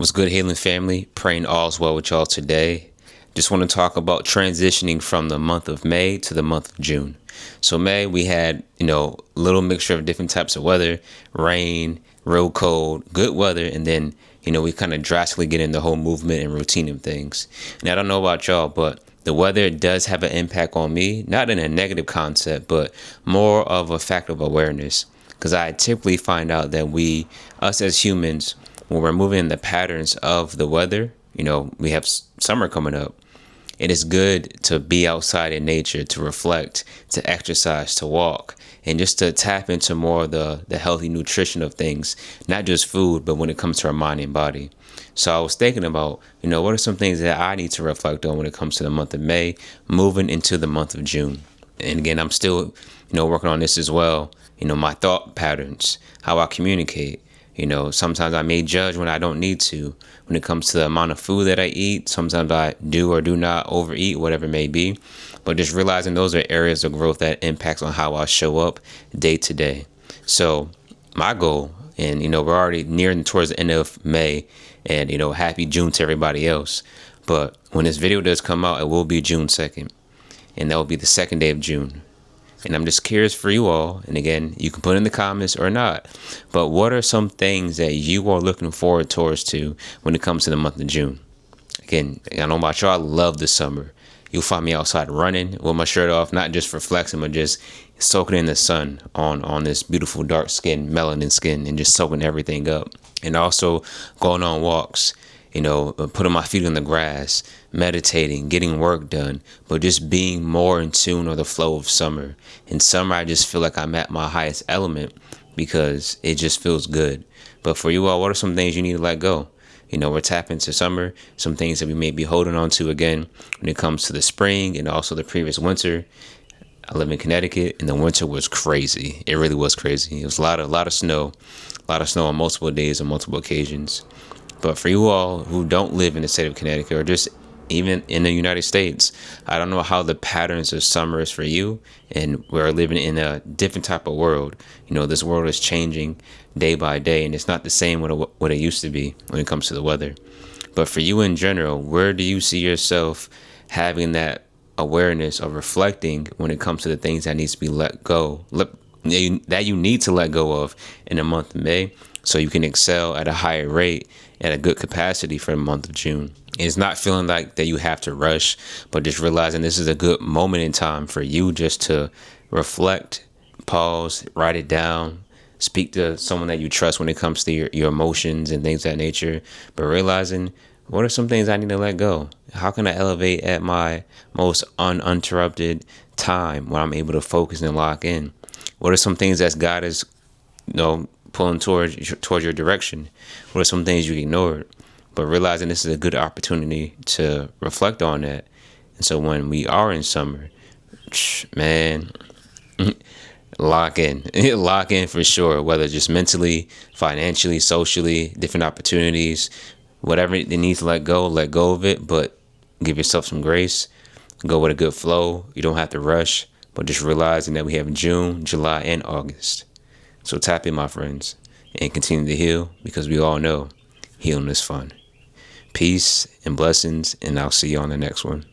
What's good, Healing family? Praying all's well with y'all today. Just want to talk about transitioning from the month of May to the month of June. So May, we had, a little mixture of different types of weather, rain, real cold, good weather, and then, we kind of drastically get in the whole movement and routine of things. And I don't know about y'all, but the weather does have an impact on me, not in a negative concept, but more of a fact of awareness. Because I typically find out that us as humans, when we're moving in the patterns of the weather, we have summer coming up. It is good to be outside in nature, to reflect, to exercise, to walk, and just to tap into more of the healthy nutrition of things, not just food, but when it comes to our mind and body. So I was thinking about, what are some things that I need to reflect on when it comes to the month of May, moving into the month of June. And again, I'm still, working on this as well. My thought patterns, how I communicate. Sometimes I may judge when I don't need to. When it comes to the amount of food that I eat, sometimes I do or do not overeat, whatever it may be. But just realizing those are areas of growth that impacts on how I show up day to day. So my goal, and we're already nearing towards the end of May, and happy June to everybody else. But when this video does come out, it will be June 2nd, and that will be the second day of June. And I'm just curious for you all, and again, you can put in the comments or not, but what are some things that you are looking forward towards to when it comes to the month of June? Again, I know about y'all, I love the summer. You'll find me outside running with my shirt off, not just for flexing, but just soaking in the sun on this beautiful dark skin, melanin skin, and just soaking everything up. And also going on walks, putting my feet on the grass, meditating, getting work done, but just being more in tune with the flow of summer. In summer, I just feel like I'm at my highest element because it just feels good. But for you all, what are some things you need to let go? We're tapping into summer, some things that we may be holding on to again when it comes to the spring and also the previous winter. I live in Connecticut, and the winter was crazy. It really was crazy. It was a lot of snow, on multiple days on multiple occasions. But for you all who don't live in the state of Connecticut or just even in the United States, I don't know how the patterns of summer is for you. And we're living in a different type of world. This world is changing day by day, and it's not the same what it used to be when it comes to the weather. But for you in general, where do you see yourself having that awareness of reflecting when it comes to the things that needs to be let go, that you need to let go of in the month of May, so you can excel at a higher rate at a good capacity for the month of June? It's not feeling like that you have to rush, but just realizing this is a good moment in time for you just to reflect, pause, write it down, speak to someone that you trust when it comes to your emotions and things of that nature. But realizing, what are some things I need to let go? How can I elevate at my most uninterrupted time when I'm able to focus and lock in? What are some things that God is, pulling towards your direction? What are some things you ignored? But realizing this is a good opportunity to reflect on that. And so when we are in summer, man, lock in. Lock in for sure, whether just mentally, financially, socially, different opportunities, whatever it needs to let go of it, but give yourself some grace. Go with a good flow. You don't have to rush, but just realizing that we have June, July, and August. So tap in, my friends, and continue to heal, because we all know healing is fun. Peace and blessings, and I'll see you on the next one.